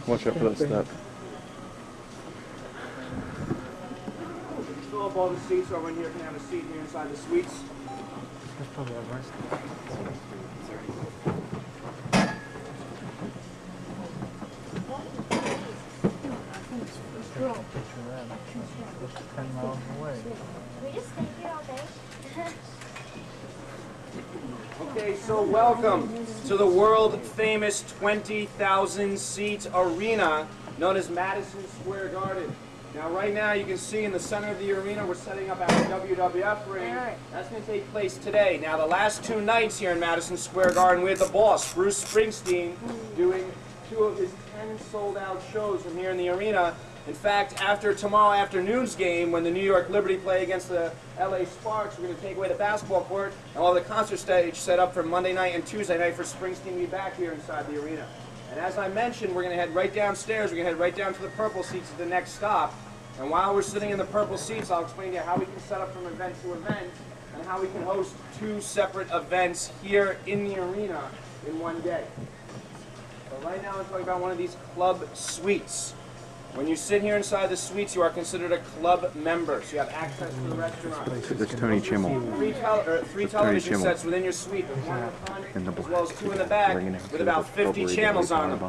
Watch out for that step. Fill up all the seats. So everyone here can have a seat here inside the suites. That's probably our rest. Picture that. That's 10 miles away. We just stay here all day. Okay, so welcome to the world-famous 20,000 seat arena known as Madison Square Garden. Now, right now, you can see in the center of the arena, we're setting up our WWF ring. That's going to take place today. Now, the last 2 nights here in Madison Square Garden, we had the boss, Bruce Springsteen, doing 2 of his 10 sold-out shows from here in the arena. In fact, after tomorrow afternoon's game, when the New York Liberty play against the LA Sparks, we're going to take away the basketball court and we'll have the concert stage set up for Monday night and Tuesday night for Springsteen to be back here inside the arena. And as I mentioned, we're going to head right downstairs. We're going to head right down to the purple seats at the next stop. And while we're sitting in the purple seats, I'll explain to you how we can set up from event to event and how we can host 2 separate events here in the arena in one day. So right now I'm talking about one of these club suites. When you sit here inside the suites, you are considered a club member, so you have access to the restaurant. That's Tony Chimel. 3 television sets within your suite. There's 1 in the front, as well as 2 in the back, with about 50 channels on them.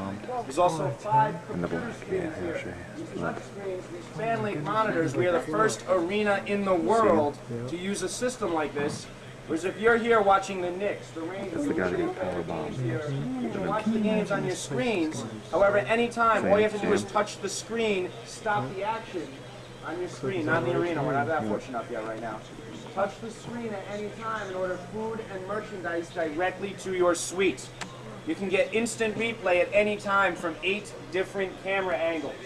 There's also 5 computer screens here. These touchscreens, these fan-link monitors. We are the first arena in the world to use a system like this. Whereas if you're here watching the Knicks, the Rangers, the games here, you can watch the games on your screens. However, anytime, all you have to do is touch the screen, stop the action on your screen, not in the arena. We're not that fortunate up yet right now. Touch the screen at any time and order food and merchandise directly to your suite. You can get instant replay at any time from 8 different camera angles.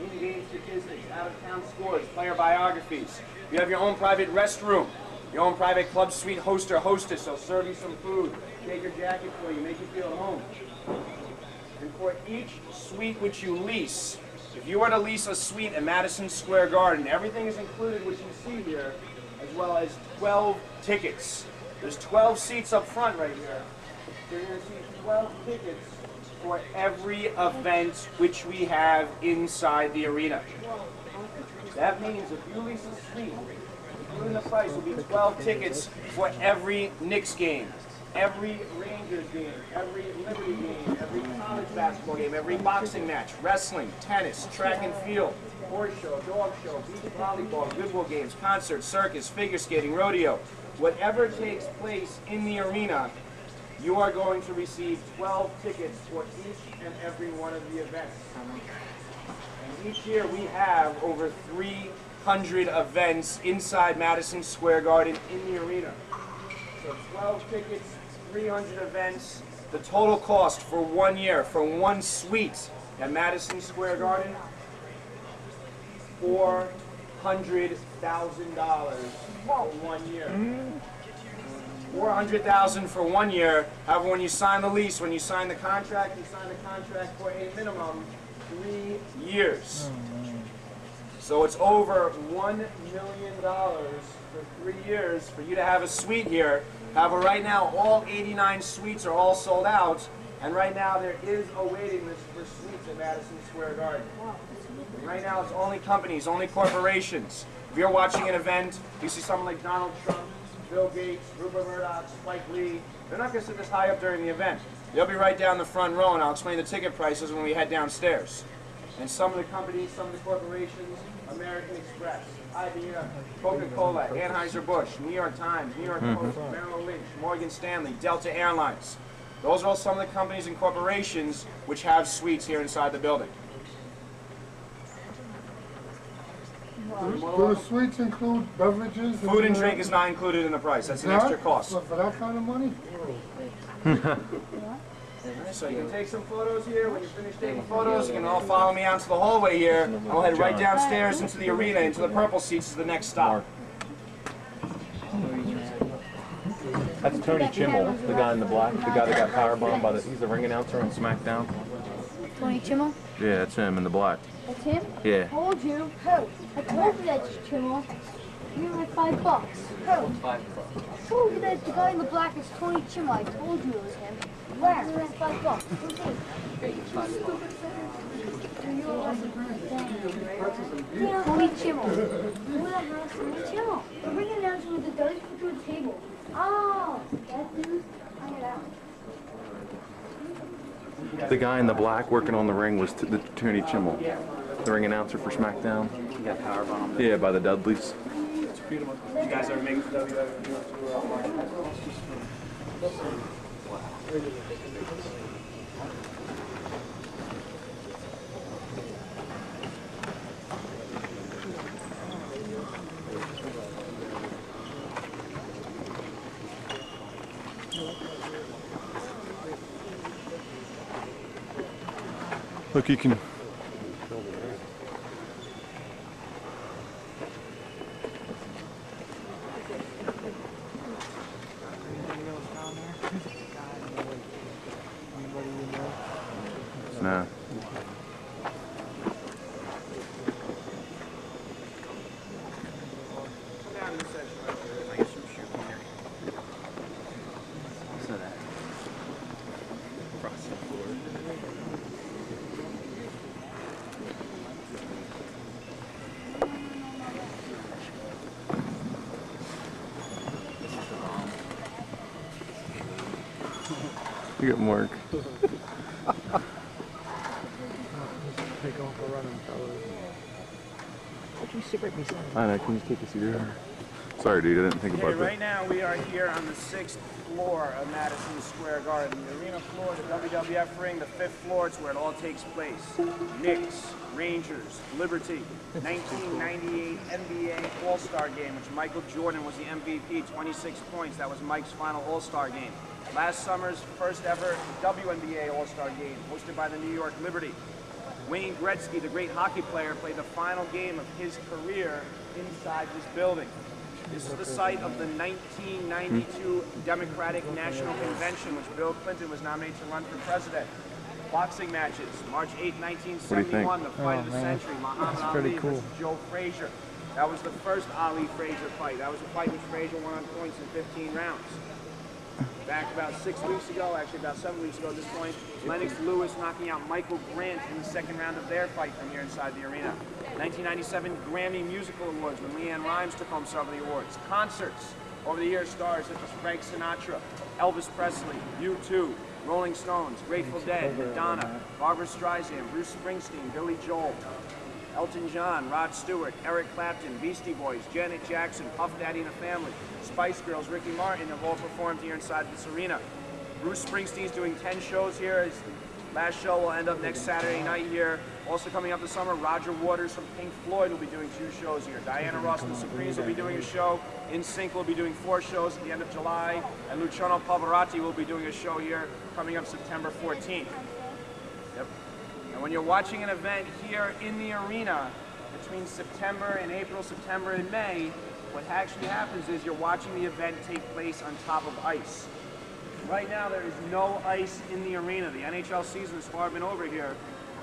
In-game statistics, out-of-town scores, player biographies. You have your own private restroom. Your own private club suite host or hostess. They'll serve you some food, take your jacket for you, make you feel at home. And for each suite which you lease, if you were to lease a suite at Madison Square Garden, everything is included which you see here, as well as 12 tickets. There's 12 seats up front right here. So you're going to see 12 tickets for every event which we have inside the arena. That means if you lease a suite, including the price, will be 12 tickets for every Knicks game, every Rangers game, every Liberty game, every college basketball game, every boxing match, wrestling, tennis, track and field, horse show, dog show, beach volleyball, goodwill games, concerts, circus, figure skating, rodeo. Whatever takes place in the arena, you are going to receive 12 tickets for each and every one of the events. And each year we have over 300 events inside Madison Square Garden in the arena. So 12 tickets, 300 events. The total cost for 1 year, for 1 suite at Madison Square Garden, $400,000 for 1 year. $400,000 for 1 year. However, when you sign the lease, when you sign the contract, you sign the contract for a minimum 3 years. So it's over $1 million for 3 years for you to have a suite here. However, right now, all 89 suites are all sold out, and right now there is a waiting list for suites at Madison Square Garden. And right now, it's only companies, only corporations. If you're watching an event, you see someone like Donald Trump, Bill Gates, Rupert Murdoch, Spike Lee, they're not going to sit this high up during the event. They'll be right down the front row, and I'll explain the ticket prices when we head downstairs. And some of the companies, some of the corporations, American Express, IBM, Coca-Cola, Anheuser-Busch, New York Times, New York Post, Merrill Lynch, Morgan Stanley, Delta Airlines. Those are all some of the companies and corporations which have suites here inside the building. Do the suites include beverages? Food and drink is not included in the price. That's an extra cost. For that kind of money? So you can take some photos here. When you finish taking photos, you can all follow me out to the hallway here. And we'll head right downstairs into the arena, into the purple seats is the next stop. That's Tony Chimel, the guy in the black, the guy that got powerbombed by he's the ring announcer on SmackDown. Tony Chimel? Yeah, that's him in the black. That's him? Yeah. Told you. Who? I told you that's Chimel. Give me my $5. Who? $5. I told you that the guy in the black is Tony Chimel. I told you it was him. Where? Give me my $5. Who's he? Tony Chimel. Who the hell is Tony Chimel? The ring announcer with the dice put through a table. Oh, that dude? I get out. The guy in the black working on the ring was the Tony Chimel, the ring announcer for SmackDown. He got powerbombed. Yeah, by the Dudleys. It's beautiful. Did you guys ever make the WWE? Look, you can. No. You get Mark. Take off a running, fellas. What you sit right beside? I know, can you take a cigar? Sorry, dude, I didn't think about that. Right now we are here on the 6th floor of Madison Square Garden. The arena floor, the WWF ring, the 5th floor, it's where it all takes place. Knicks, Rangers, Liberty, 1998 NBA All-Star Game, which Michael Jordan was the MVP, 26 points. That was Mike's final All-Star Game. Last summer's first ever WNBA All-Star Game, hosted by the New York Liberty. Wayne Gretzky, the great hockey player, played the final game of his career inside this building. This is the site of the 1992 Democratic National Convention, which Bill Clinton was nominated to run for president. Boxing matches, March 8, 1971, the fight of the century, Muhammad Ali versus Joe Frazier. That was the first Ali-Frazier fight. That was a fight which Frazier won on points in 15 rounds. Back about 6 weeks ago, actually about 7 weeks ago at this point, Lennox Lewis knocking out Michael Grant in the second round of their fight from here inside the arena. 1997 Grammy Musical Awards when Leanne Rimes took home some of the awards. Concerts, over the years stars such as Frank Sinatra, Elvis Presley, U2, Rolling Stones, Grateful Dead, Madonna, Barbra Streisand, Bruce Springsteen, Billy Joel, Elton John, Rod Stewart, Eric Clapton, Beastie Boys, Janet Jackson, Puff Daddy and the Family, Spice Girls, Ricky Martin have all performed here inside this arena. Bruce Springsteen's doing 10 shows here. His last show will end up next Saturday night here. Also coming up this summer, Roger Waters from Pink Floyd will be doing 2 shows here. Diana Ross and the Supremes will be doing a show. NSYNC will be doing 4 shows at the end of July. And Luciano Pavarotti will be doing a show here coming up September 14th. Yep. And when you're watching an event here in the arena between September and April, September and May, what actually happens is you're watching the event take place on top of ice. Right now there is no ice in the arena. The NHL season has far been over here.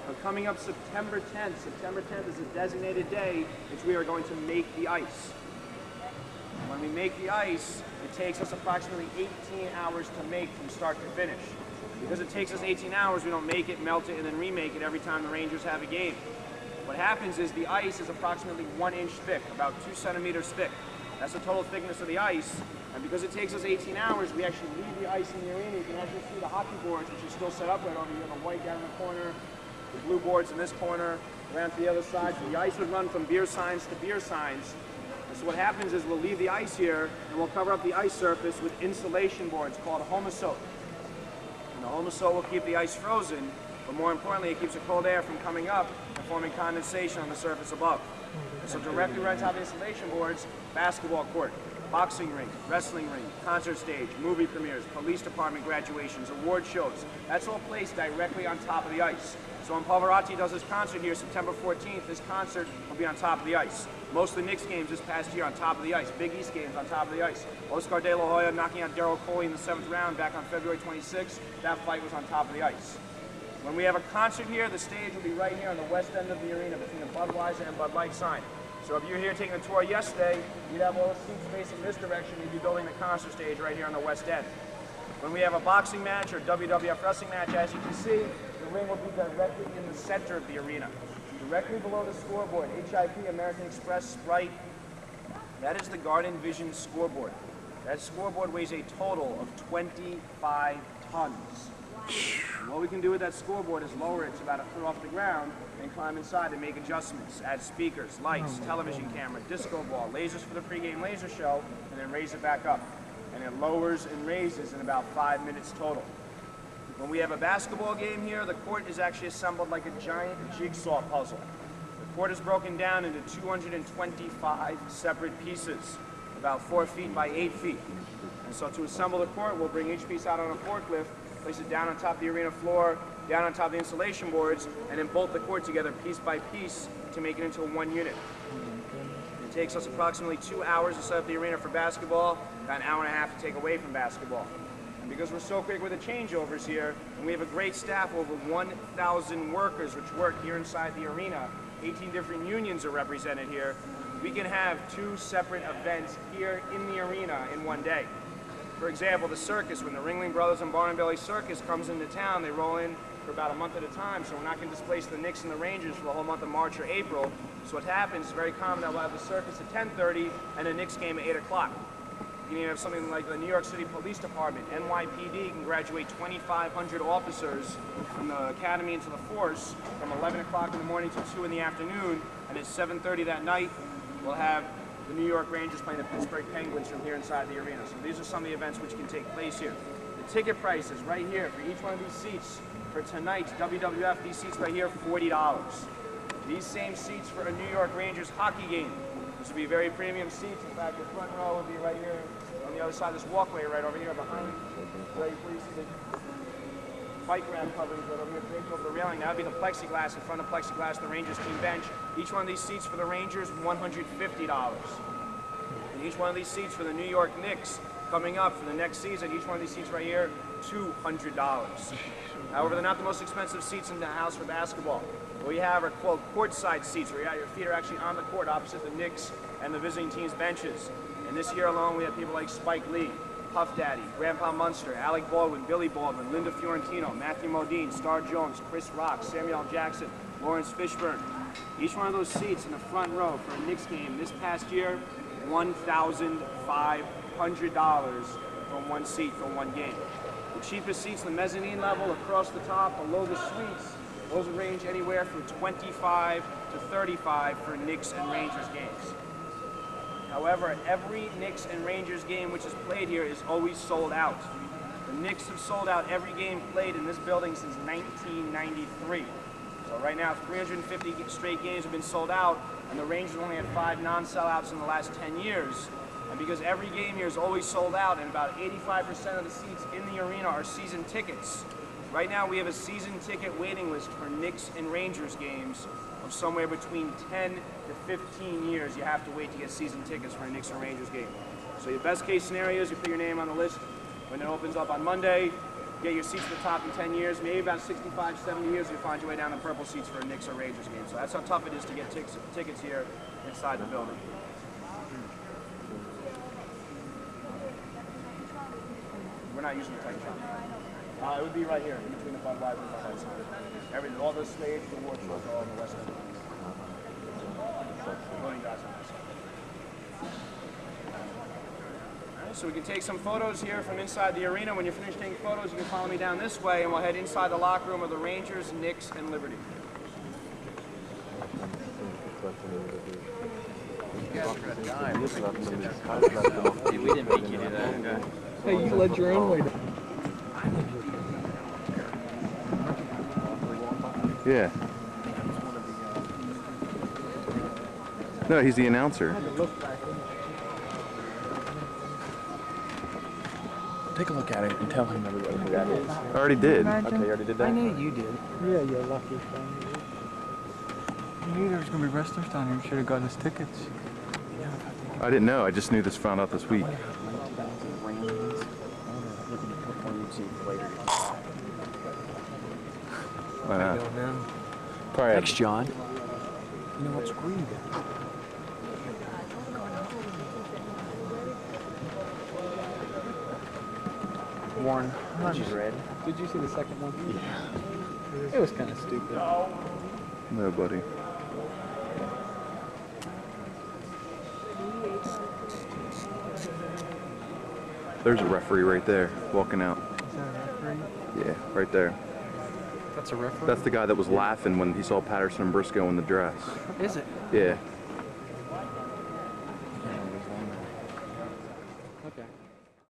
But coming up September 10th, September 10th is a designated day which we are going to make the ice. When we make the ice, it takes us approximately 18 hours to make from start to finish. Because it takes us 18 hours, we don't make it, melt it, and then remake it every time the Rangers have a game. What happens is the ice is approximately 1 inch thick, about 2 centimeters thick. That's the total thickness of the ice. And because it takes us 18 hours, we actually leave the ice in the arena. You can actually see the hockey boards, which are still set up right over here, the white down in the corner, the blue boards in this corner, around to the other side. So the ice would run from beer signs to beer signs. And so what happens is we'll leave the ice here, and we'll cover up the ice surface with insulation boards called homosote. And the homosote will keep the ice frozen, but more importantly, it keeps the cold air from coming up and forming condensation on the surface above. So directly right on top of the insulation boards, basketball court, boxing ring, wrestling ring, concert stage, movie premieres, police department graduations, award shows. That's all placed directly on top of the ice. So when Pavarotti does his concert here September 14th, his concert will be on top of the ice. Most of the Knicks games this past year on top of the ice. Big East games on top of the ice. Oscar De La Hoya knocking out Daryl Coley in the 7th round back on February 26th. That fight was on top of the ice. When we have a concert here, the stage will be right here on the west end of the arena between the Budweiser and Bud Light sign. So if you're here taking a tour yesterday, you'd have all the seats facing this direction. You'd be building the concert stage right here on the west end. When we have a boxing match or WWF wrestling match, as you can see, the ring will be directly in the center of the arena. Directly below the scoreboard, HIP, American Express, Sprite, that is the Garden Vision scoreboard. That scoreboard weighs a total of 25 tons. And what we can do with that scoreboard is lower it to about a foot off the ground and climb inside and make adjustments, add speakers, lights, television camera, disco ball, lasers for the pregame laser show, and then raise it back up. And it lowers and raises in about 5 minutes total. When we have a basketball game here, the court is actually assembled like a giant jigsaw puzzle. The court is broken down into 225 separate pieces, about 4 feet by 8 feet. And so to assemble the court, we'll bring each piece out on a forklift, place it down on top of the arena floor, down on top of the insulation boards, and then bolt the court together piece by piece to make it into one unit. It takes us approximately 2 hours to set up the arena for basketball, about an hour and a half to take away from basketball. And because we're so quick with the changeovers here, and we have a great staff, over 1,000 workers which work here inside the arena, 18 different unions are represented here, we can have 2 separate events here in the arena in one day. For example, the circus, when the Ringling Brothers and Barnum Bailey Circus comes into town, they roll in for about a month at a time, so we're not going to displace the Knicks and the Rangers for the whole month of March or April. So what happens is very common that we'll have the circus at 10:30 and the Knicks game at 8 o'clock. You can even have something like the New York City Police Department, NYPD, can graduate 2,500 officers from the academy into the force from 11 o'clock in the morning to 2 in the afternoon, and at 7:30 that night, we'll have the New York Rangers playing the Pittsburgh Penguins from here inside the arena. So these are some of the events which can take place here. The ticket prices right here for each one of these seats for tonight's WWF, these seats right here, $40. These same seats for a New York Rangers hockey game. This would be very premium seats. In fact, the front row would be right here on the other side of this walkway right over here behind me. Right where you see the bike ramp coverings right over here, draped over the railing. That would be the plexiglass. In front of plexiglass, the Rangers team bench. Each one of these seats for the Rangers, $150. And each one of these seats for the New York Knicks coming up for the next season, each one of these seats right here, $200. However, they're not the most expensive seats in the house for basketball. What we have are called courtside seats, where your feet are actually on the court opposite the Knicks and the visiting team's benches. And this year alone, we have people like Spike Lee, Puff Daddy, Grandpa Munster, Alec Baldwin, Billy Baldwin, Linda Fiorentino, Matthew Modine, Star Jones, Chris Rock, Samuel L. Jackson, Lawrence Fishburne. Each one of those seats in the front row for a Knicks game this past year, $1,500 for one seat for one game. The cheapest seats, the mezzanine level, across the top, below the suites, those range anywhere from $25 to $35 for Knicks and Rangers games. However, every Knicks and Rangers game which is played here is always sold out. The Knicks have sold out every game played in this building since 1993. So right now, 350 straight games have been sold out, and the Rangers only had 5 non-sellouts in the last 10 years. And because every game here is always sold out, and about 85% of the seats in the arena are season tickets, right now we have a season ticket waiting list for Knicks and Rangers games of somewhere between 10 to 15 years you have to wait to get season tickets for a Knicks or Rangers game. So your best case scenario is you put your name on the list when it opens up on Monday, get your seats to the top in 10 years, maybe about 65, 70 years, you'll find your way down the purple seats for a Knicks or Rangers game. So that's how tough it is to get tickets here inside the building. We're not using the Titantron. It would be right here, between the Budweiser and Bud Light sign. All the stage, the award shows are all on the west end. Loading guys on that side. All right, so we can take some photos here from inside the arena. When you're finished taking photos, you can follow me down this way, and we'll head inside the locker room of the Rangers, Knicks, and Liberty. You guys are gonna die. We didn't make you do that. Okay. Hey, you led your own way down. Yeah. No, he's the announcer. Take a look at it and tell him everybody who that is. I already did. Okay, you already did that? I knew you did. Yeah, you're lucky. You knew there was going to be wrestlers down here. You should have gotten us tickets. I didn't know. I just knew this found out this week. Why not? Go now. Probably Thanks, John. You know what's green? Warren, did you see the second one? Yeah. It was kind of stupid. Nobody. There's a referee right there, walking out. Is that a referee? Yeah, right there. That's a referee? That's the guy that was laughing when he saw Patterson and Briscoe in the dress. Is it? Yeah.